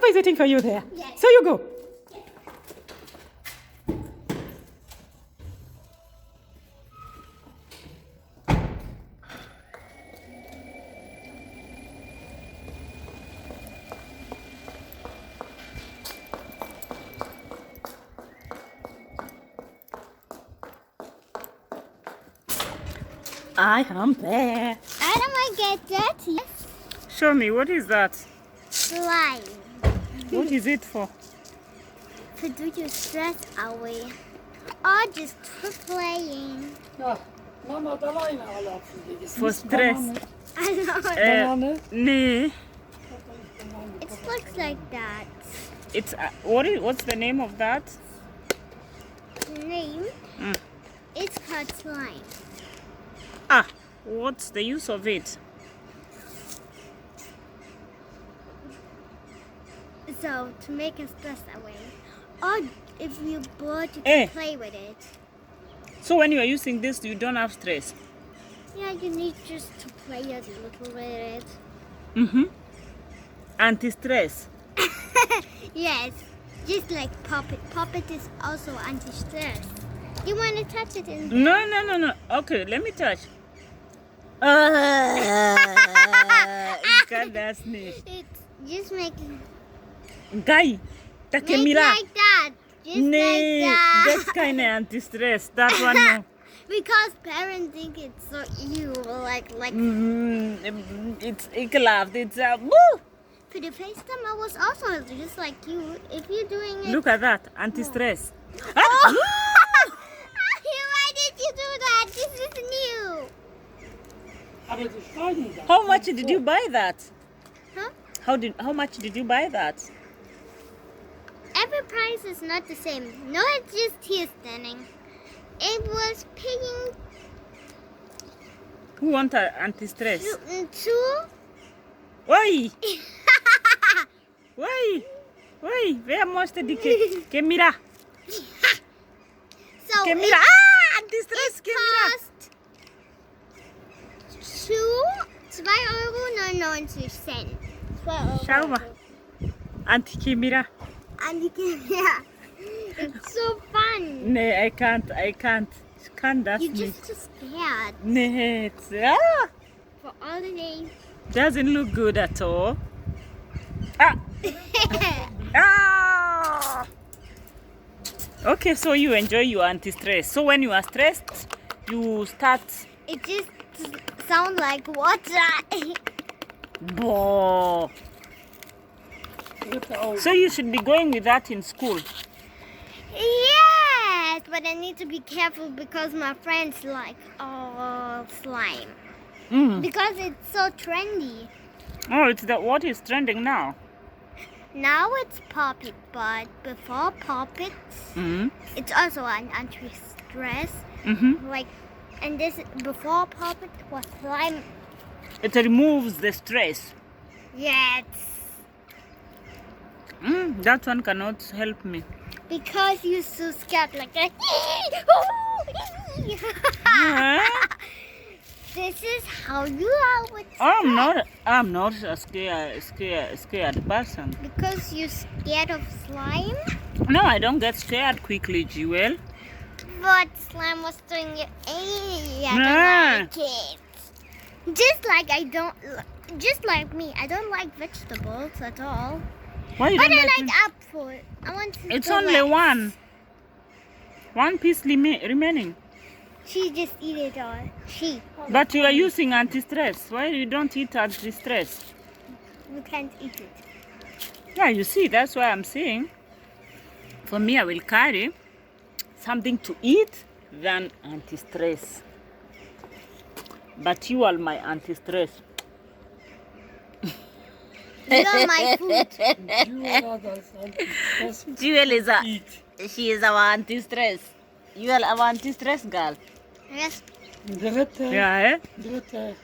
Papa is waiting for you there. Yes. So you go. I am there. I don't want to get dirty. Show me, what is that? Slime. What is it for? To do your stress away. Or just for playing. Ja, mamma, där var inga alla. For stress. I know. Bananer. Nee. It looks like that. It's what's the name of that? The name, Mm. it's called slime. Ah, what's the use of it? So, to make us stress away. Or if you're bored, you Eh. can play with it. So when you are using this, you don't have stress. Yeah, you need just to play a little with it. Mm-hmm. Anti-stress. Yes, just like Puppet. Puppet is also anti-stress. You want to touch it in No. Okay, let me touch. Ich kann das nicht. It's just making Guy, da make Mira. like that. Just Nee, like that. that's kind of anti-stress. That one no. Because parents think it's so evil, like It's ekelhaft. It's woo! for the FaceTime. I was also just like you. If you're doing it, Look at that, anti-stress. Oh. Why did you do that? This is new. Aber die schneiden das. How much did you buy that? Huh? How much did you buy that? Every price is not the same. No, it's just here standing. It was paying Who want anti-stress? two. Oi! Oi! Wer möchte die Mira? So Mira! it, Ah! Anti-stress, it Mira! cost 2,99 Euro. Schau mal. Anti-Mira. And you can, yeah. It's so fun. Nee, I can't. Ich kann das You're nicht. just too scared Nee, for all the day. doesn't look good at all. Ah! Ah! Okay, so you enjoy your anti-stress. So when you are stressed, you start. It just sounds like water. Boah. Dritte Auge. So you should be going with that in school. Yes, but I need to be careful because my friends like slime. Mm. Because it's so trendy. Oh, it's what is trending now. Now it's Puppet, but before Puppet, Mm-hmm. it's also an anti-stress. Mm-hmm. Like, and this before Puppet was slime. It removes the stress. Yes, That one cannot help me. because you're so scared, like that. Huh? This is how you are with I'm not a scared person. because you're scared of slime. No, I don't get scared quickly, Jewel. But slime was doing it. I Nah. don't like it. Just like me, I don't like vegetables at all. Why you But don't I like like me? apple. I want to. It's go only back. one piece remaining. She just eat it all. She. But you are using anti-stress. Why you don't eat anti-stress? You can't eat it. Yeah, you see, that's why I'm saying. For me, I will carry something to eat than anti-stress. But you are my anti-stress. You're my food. Jura, das Antistress. Jewel is Eat. she is our anti-stress. You are our anti-stress girl. Yes. Dritte. Yeah, eh? Dritte